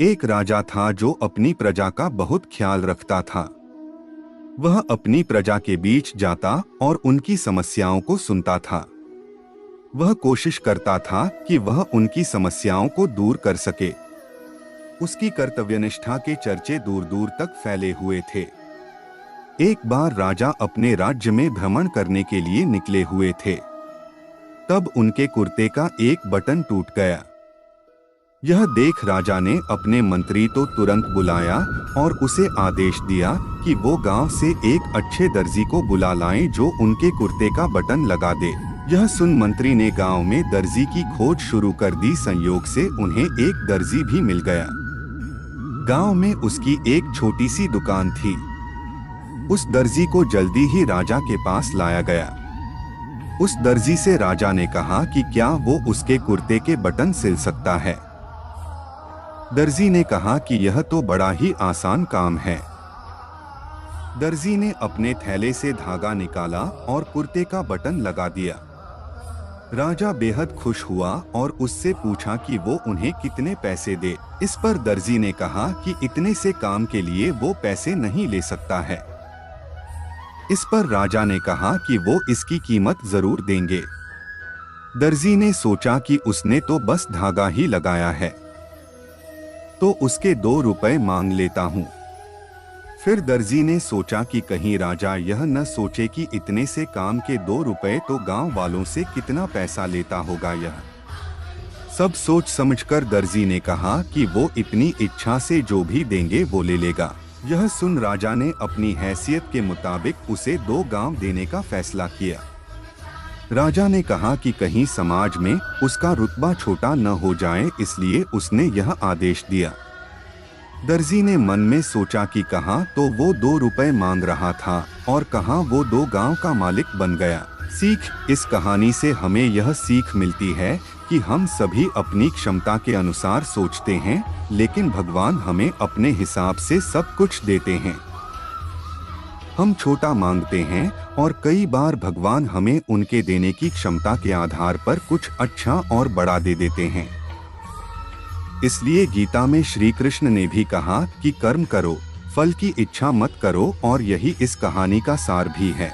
एक राजा था जो अपनी प्रजा का बहुत ख्याल रखता था। वह अपनी प्रजा के बीच जाता और उनकी समस्याओं को सुनता था। वह कोशिश करता था कि वह उनकी समस्याओं को दूर कर सके। उसकी कर्तव्यनिष्ठा के चर्चे दूर दूर तक फैले हुए थे। एक बार राजा अपने राज्य में भ्रमण करने के लिए निकले हुए थे। तब उनके कुर्ते का एक बटन टूट गया। यह देख राजा ने अपने मंत्री को तुरंत बुलाया और उसे आदेश दिया कि वो गांव से एक अच्छे दर्जी को बुला लाएं जो उनके कुर्ते का बटन लगा दे। यह सुन मंत्री ने गांव में दर्जी की खोज शुरू कर दी। संयोग से उन्हें एक दर्जी भी मिल गया। गांव में उसकी एक छोटी सी दुकान थी। उस दर्जी को जल्दी ही राजा के पास लाया गया। उस दर्जी से राजा ने कहा कि क्या वो उसके कुर्ते के बटन सिल सकता है। दर्जी ने कहा कि यह तो बड़ा ही आसान काम है। दर्जी ने अपने थैले से धागा निकाला और कुर्ते का बटन लगा दिया। राजा बेहद खुश हुआ और उससे पूछा कि वो उन्हें कितने पैसे दे। इस पर दर्जी ने कहा कि इतने से काम के लिए वो पैसे नहीं ले सकता है। इस पर राजा ने कहा कि वो इसकी कीमत जरूर देंगे। दर्जी ने सोचा कि उसने तो बस धागा ही लगाया है, तो उसके 2 रुपए मांग लेता हूँ। फिर दर्जी ने सोचा कि कहीं राजा यह न सोचे कि इतने से काम के 2 रुपए तो गांव वालों से कितना पैसा लेता होगा। यह सब सोच समझकर दर्जी ने कहा कि वो इतनी इच्छा से जो भी देंगे वो ले लेगा। यह सुन राजा ने अपनी हैसियत के मुताबिक उसे 2 गांव देने का फैसला किया। राजा ने कहा कि कहीं समाज में उसका रुतबा छोटा न हो जाए, इसलिए उसने यह आदेश दिया। दर्जी ने मन में सोचा कि कहाँ तो वो 2 रुपए मांग रहा था और कहाँ वो 2 गांव का मालिक बन गया। सीख: इस कहानी से हमें यह सीख मिलती है कि हम सभी अपनी क्षमता के अनुसार सोचते हैं, लेकिन भगवान हमें अपने हिसाब से सब कुछ देते हैं। हम छोटा मांगते हैं और कई बार भगवान हमें उनके देने की क्षमता के आधार पर कुछ अच्छा और बड़ा दे देते हैं। इसलिए गीता में श्री कृष्ण ने भी कहा कि कर्म करो, फल की इच्छा मत करो, और यही इस कहानी का सार भी है।